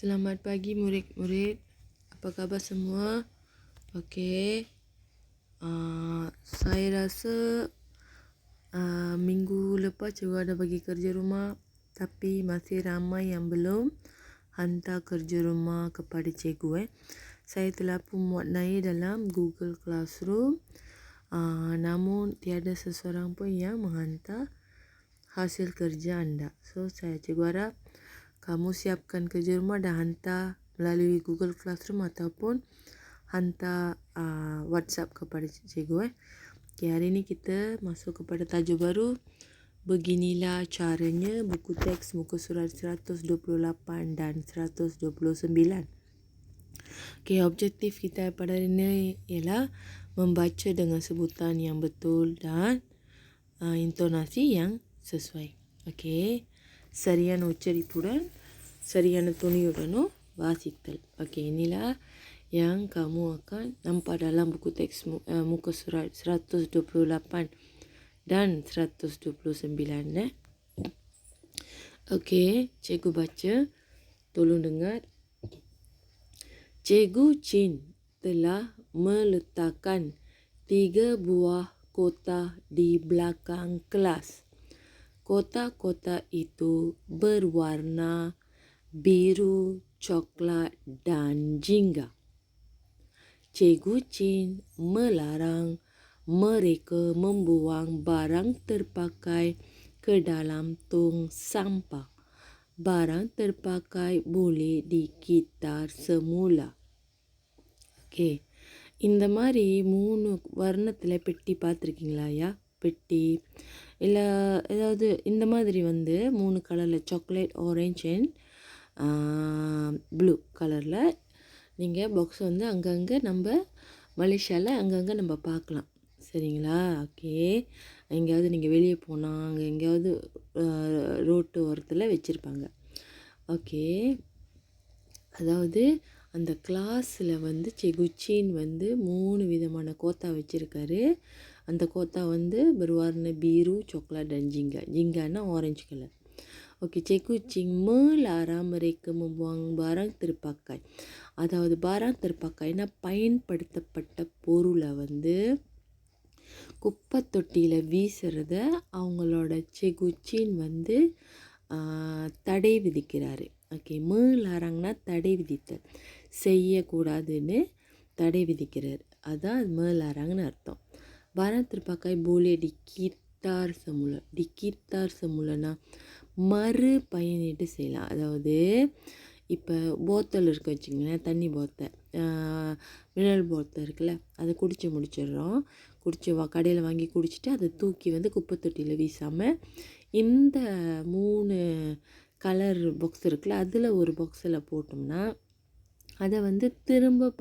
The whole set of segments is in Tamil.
Selamat pagi murid-murid. Apa khabar semua? Okey. Saya rasa minggu lepas cikgu ada bagi kerja rumah, tapi masih ramai yang belum hantar kerja rumah kepada cikgu. Saya telah pun muatnai dalam Google Classroom. Namun tiada seseorang pun yang menghantar hasil kerja anda. So cikgu harap kamu siapkan kerja rumah dan hantar melalui Google Classroom ataupun hantar WhatsApp kepada cikgu. Okay, hari ini kita masuk kepada tajuk baru. Beginilah caranya buku teks muka surat 128 dan 129. Okay, objektif kita pada hari ini ialah membaca dengan sebutan yang betul dan intonasi yang sesuai. Okay. சரியான உச்சரிப்புடன் சரியான துணியுடனும் வாசித்தல். Okey, inilah yang kamu akan nampak dalam buku teks muka surat 128 dan 129. Okey, cikgu baca. Tolong dengar. Cikgu Chin telah meletakkan 3 buah kotak di belakang kelas. Kotak-kotak itu berwarna biru, coklat dan jingga. Cikgu Chin melarang mereka membuang barang terpakai ke dalam tong sampah. Barang terpakai boleh dikitar semula. Okay. இந்த மாதிரி 3 வர்ணத்தில் பெட்டி பார்த்துருக்கீங்களா? பெட்டி இல்லை ஏதாவது இந்த மாதிரி 3 கலரில் சாக்லேட், ஆரஞ்ச் அண்ட் ப்ளூ கலரில் நீங்கள் பாக்ஸ் அங்கங்கே நம்ம மலேசியாவில் அங்கங்கே நம்ம பார்க்கலாம். சரிங்களா? ஓகே. எங்கேயாவது நீங்கள் வெளியே போனால் அங்கே எங்கேயாவது ரோட்டு ஓரத்தில் வச்சுருப்பாங்க. ஓகே. அதாவது அந்த கிளாஸில் cikgu Chin 3 விதமான கோத்தா வச்சுருக்காரு. அந்த Kota berwarna biru, coklat dan jingga. Jinggana orange color. Okey, cikgu Chin melarang mereka membuang barang terpakai. அதாவது barang terpakaiனா பயன்படுத்தப்பட்ட பொருளை குப்பை தொட்டியில் வீசுறத அவங்களோட cikgu Chin தடை விதிக்கிறாரு. ஓகே, melarangனா தடை விதித்தல், செய்யக்கூடாதுன்னு தடை விதிக்கிறார். அதான் melarangன்னு அர்த்தம். barang terpakai boleh dikitar semula. Dikitar semulana மறு பயனீடு செய்யலாம். அதாவது இப்போ போத்தல் இருக்க வச்சுங்களேன், தண்ணி போத்தல், மினரல் போத்தல் இருக்குல்ல, அதை குடிச்சு முடிச்சிடுறோம். கடையில் வாங்கி குடிச்சிட்டு அதை தூக்கி குப்பை தொட்டியில் வீசாமல் இந்த 3 கலர் பாக்ஸ் இருக்குல்ல, அதில் ஒரு பாக்ஸில் போட்டோம்னா அதை திரும்ப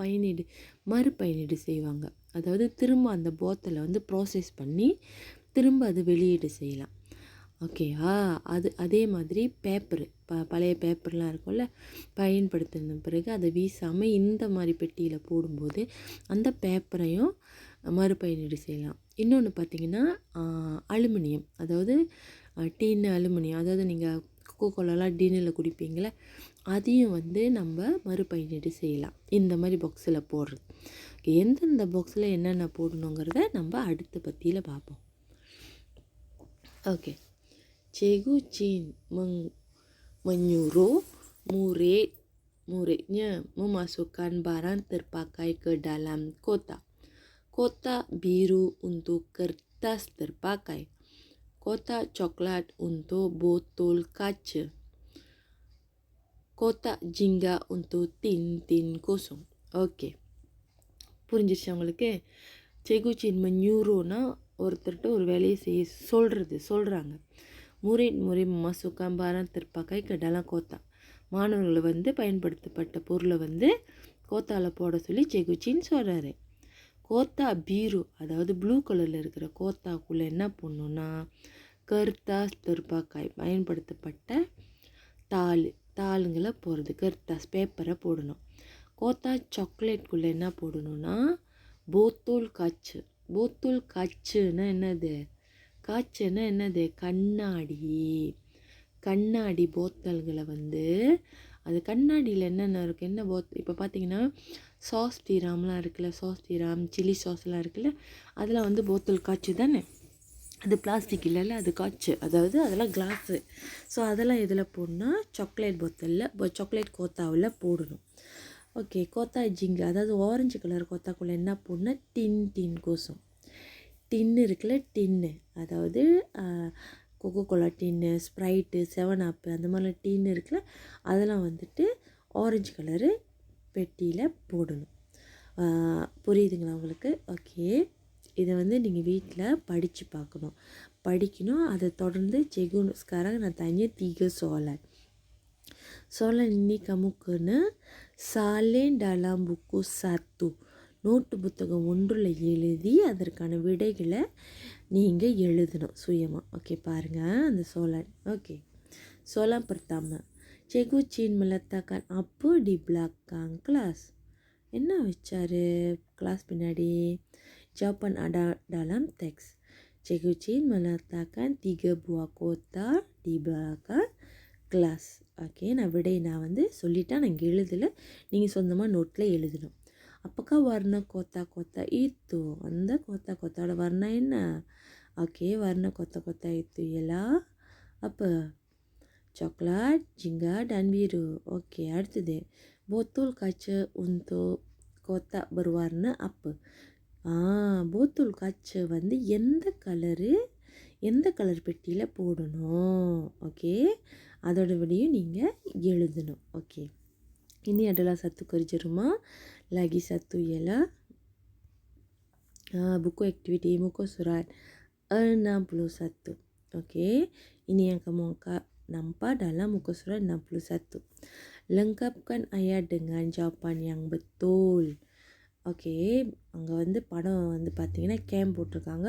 மறு பயனீடு செய்வாங்க. அதாவது திரும்ப அந்த போத்தலை ப்ராசஸ் பண்ணி திரும்ப அது வெளியீடு செய்யலாம். ஓகேவா? அதே மாதிரி பேப்பரு, பழைய பேப்பர்லாம் இருக்கும்ல, பயன்படுத்தின பிறகு அதை வீசாமல் இந்த மாதிரி பெட்டியில் போடும்போது அந்த பேப்பரையும் மறுபயனீடு செய்யலாம். இன்னொன்று பார்த்திங்கன்னா அலுமினியம், அதாவது டீன்னு அலுமினியம், அதாவது நீங்கள் கோகோலாலாம் டீனில் குடிப்பீங்களே, அதையும் நம்ம மறுபயனீடு செய்யலாம் இந்த மாதிரி பாக்ஸில் போடுறது. எந்தெந்த பாக்ஸில் என்னென்ன போடணுங்கிறத நம்ம அடுத்த பத்தியில் பார்ப்போம். Okay. Cikgu Chin menyuruh muridnya memasukkan barang terpakai ke dalam kotak. Kotak biru untuk kertas terpakai. Kotak coklat untuk botol kaca. Kotak jingga untuk tin kosong. Okey. புரிஞ்சிருச்சு உங்களுக்கு? cikgu Chin menyuruhனா ஒருத்தர்கிட்ட ஒரு வேலையை செய்ய சொல்கிறாங்க. முறை memasukkan barang terpakai ke dalam kotak. மாணவர்களை பயன்படுத்தப்பட்ட பொருளை கோத்தாவில் போட சொல்லி cikgu Chin சொல்கிறாரு. கோத்தா பீரு, அதாவது ப்ளூ கலரில் இருக்கிற கோத்தாக்குள்ளே என்ன பண்ணணுன்னா கர்த்தாஸ் தெர்பாக்காய், பயன்படுத்தப்பட்ட தாளுங்களை போடுறது, கர்த்தாஸ் பேப்பரை போடணும். கோத்தா சாக்லேட்குள்ளே என்ன போடணுன்னா போத்தோல் காய்ச்சு. போத்தோல் காய்ச்சுன்னா என்னது? கண்ணாடி போத்தல்களை அது கண்ணாடியில் என்னென்ன இருக்குது, என்ன இப்போ பார்த்தீங்கன்னா சாஸ் ஸ்ரீராம்லாம் இருக்குல்ல, சாஸ் ஸ்ரீராம் சில்லி சாஸ்லாம் இருக்குல்ல, அதெல்லாம் வந்து போத்தல் காய்ச்சி தானே, அது பிளாஸ்டிக் இல்லைல்ல, அது காய்ச்சி, அதாவது அதெல்லாம் கிளாஸு. ஸோ அதெல்லாம் எதில் போடணும்னா சாக்லேட் போத்தலில், சாக்லேட் கோத்தாவில் போடணும். ஓகே, கோத்தா ஜிங்கு, அதாவது ஆரஞ்சு கலர் கோத்தாக்குள்ளே என்ன போடணும்னா டின் கோசம். டின்னு இருக்குல்ல, டின்னு, அதாவது கொக்கோ கோலா டின்னு, ஸ்ப்ரைட்டு, 7up அந்த மாதிரிலாம் டின்னு இருக்குல்ல, அதெல்லாம் வந்துட்டு ஆரஞ்சு கலரு பெட்டியில் போடணும். புரியுதுங்களா உங்களுக்கு? ஓகே, இதை வந்து நீங்கள் வீட்டில் படித்து படிக்கணும். அதை தொடர்ந்து Cikgu sekarang nak tanya 3 soalan. Soalan ini kamu kena salin dalam buku 1. Note புத்தகம் ஒன்றில் எழுதி அதற்கான விடைகளை நீங்கள் எழுதணும் சுயமாக. ஓகே, பாருங்கள் அந்த soalan. Okay, soalan pertama. Cikgu Chin meletakkan apa di belakang kelas? என்ன வச்சாரு கிளாஸ் பின்னாடி? Jawapan ada dalam teks. Cikgu Chin meletakkan 3 buah kotak di belakang kelas. Okay, நான் வந்து சொல்லிட்டேன், நான் இங்கே எழுதலை, நீங்கள் சொந்தமாக நோட்டில் எழுதணும். Apakah warna kotak-kotak itu? அந்த kotak-kotakோட வர்ணம் என்ன? Okay, warna kotak-kotak itu ialah apa? Coklat, jingga dan biru. Okey, அடுத்தது botol kaca untuk kotak berwarna apa? botol kaca வந்து எந்த கலர் பெட்டியில் போடணும்? ஓகே, அதோட விடையும் நீங்கள் எழுதணும். Okay, ini adalah satu kerja rumah. Lagi satu ialah buku aktiviti muka surat 61. Okey, ini yang kamu nampak dalam muka surat 61. Lengkapkan ayat dengan jawapan yang betul. Okay, அங்கே வந்து படம் வந்து பார்த்திங்கன்னா கேம் போட்டிருக்காங்க.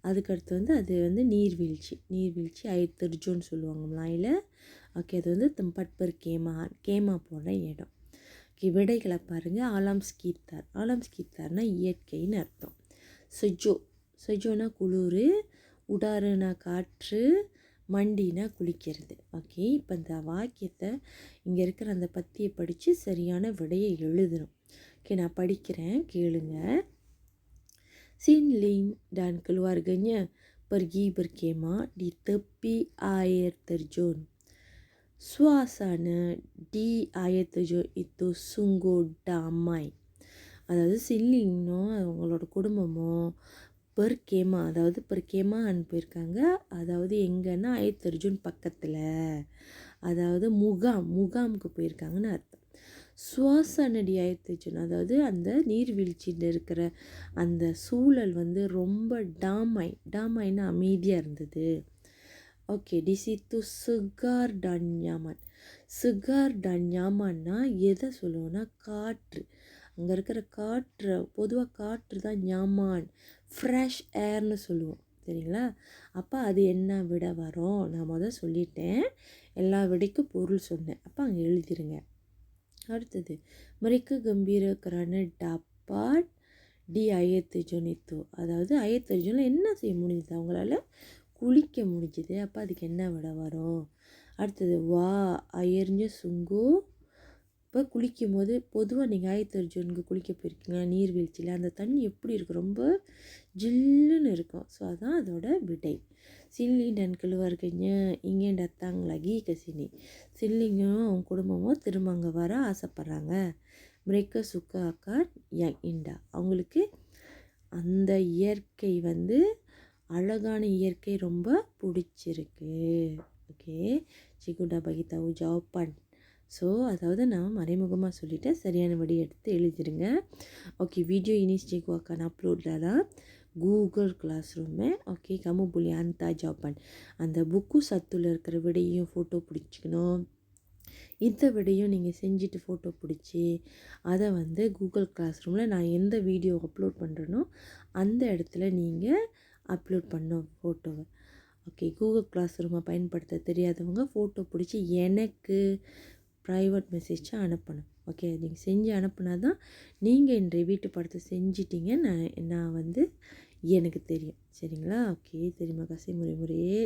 அதுக்கடுத்து வந்து அது வந்து நீர்வீழ்ச்சி air terjun சொல்லுவாங்க மலாயில். ஓகே, அது வந்து tempat berkemah போன இடம். ஓகே, விடைகளை பாருங்கள். ஆலாம் ஸ்கீத்தார்னா இயற்கைன்னு அர்த்தம். செஜோனா குளிர், உடாருனா காற்று, மண்டினா குளிக்கிறது. ஓகே, இப்போ இந்த வாக்கியத்தை இங்கே இருக்கிற அந்த பத்தியை படித்து சரியான விடையை எழுதணும். ஓகே, நான் படிக்கிறேன், கேளுங்க. Sin Ling dan keluarganya pergi berkemah di tepi air terjun. Suasana di air terjun itu sungguh damai. அதாவது சின்லிங்கும் அவங்களோட குடும்பமும் பெர்கேமா, அதாவது பெர்கேமான்னு போயிருக்காங்க. அதாவது எங்கன்னா அயர் தர்ஜுன் பக்கத்தில், அதாவது முகாமுக்கு போயிருக்காங்கன்னு அர்த்தம். சுவாசனடி அயர் தர்ஜுன், அதாவது அந்த நீர்வீழ்ச்சியில் இருக்கிற அந்த சூழல் வந்து ரொம்ப டாமைன்னு அமைதியாக இருந்தது. ஓகே, டிசித்து சிகார் டன் ஞாமான்னா எதை சொல்லுவோன்னா காற்று. அங்கே இருக்கிற காற்று, பொதுவாக காற்று தான் ஞாமான், ஃப்ரெஷ் ஏர்னு சொல்லுவோம், சரிங்களா? அப்போ அது என்ன விட வரும்? நான் சொல்லிட்டேன், எல்லா விடைக்கும் பொருள் சொன்னேன். அப்போ அங்கே எழுதிருங்க. அடுத்தது mereka gembira kerana dapat di air terjun itu. அதாவது அயர் தர்ஜுனில் என்ன செய்ய முடிஞ்சது? அவங்களால குளிக்க முடிஞ்சுது. அப்போ அதுக்கு என்ன விட வரும்? அடுத்தது அயர்ஞ்ச சுங்கு. இப்போ குளிக்கும் போது பொதுவாக நீங்கள் அயர் தர்ஜுனுக்கு குளிக்க போயிருக்கீங்க நீர்வீழ்ச்சியில், அந்த தண்ணி எப்படி இருக்கும்? ரொம்ப ஜில்லுன்னு இருக்கும். ஸோ அதான் அதோட விடை. Sinling dan keluarganya ingin datang lagi ke sini. சின்லிங்கும் அவங்க குடும்பமும் திரும்ப அங்கே வர ஆசைப்பட்றாங்க. mereka suka akan yang indah. அவங்களுக்கு அந்த இயற்கை வந்து அழகான இயற்கை ரொம்ப பிடிச்சிருக்கு. Okay, cikgu dah bagi tahu jawapan. So அதாவது நான் மறைமுகமாக சொல்லிட்டேன், சரியான விடை எடுத்து எழுதிடுங்க. Okay, video ini cikgu akan upload dalam Google Classroom. Okay, kamu boleh hantar jawapan. அந்த புக்கு சத்தில் இருக்கிற விடையும் ஃபோட்டோ பிடிச்சிக்கணும். இந்த விடையும் நீங்கள் செஞ்சுட்டு ஃபோட்டோ பிடிச்சி அதை வந்து கூகுள் கிளாஸ் ரூமில் நான் எந்த வீடியோ அப்லோட் பண்ணுறேனோ அந்த இடத்துல நீங்கள் அப்லோட் பண்ணோம் ஃபோட்டோவை. ஓகே, கூகுள் கிளாஸ் ரூமை பயன்படுத்த தெரியாதவங்க ஃபோட்டோ பிடிச்சி எனக்கு ப்ரைவேட் மெசேஜாக அனுப்பணும். ஓகே, நீங்கள் செஞ்சு அனுப்புனா தான் நீங்கள் இன்றைய வீட்டு படத்தை செஞ்சிட்டிங்க நான் வந்து எனக்கு தெரியும், சரிங்களா? ஓகே, தெரியுமா கசை முறையே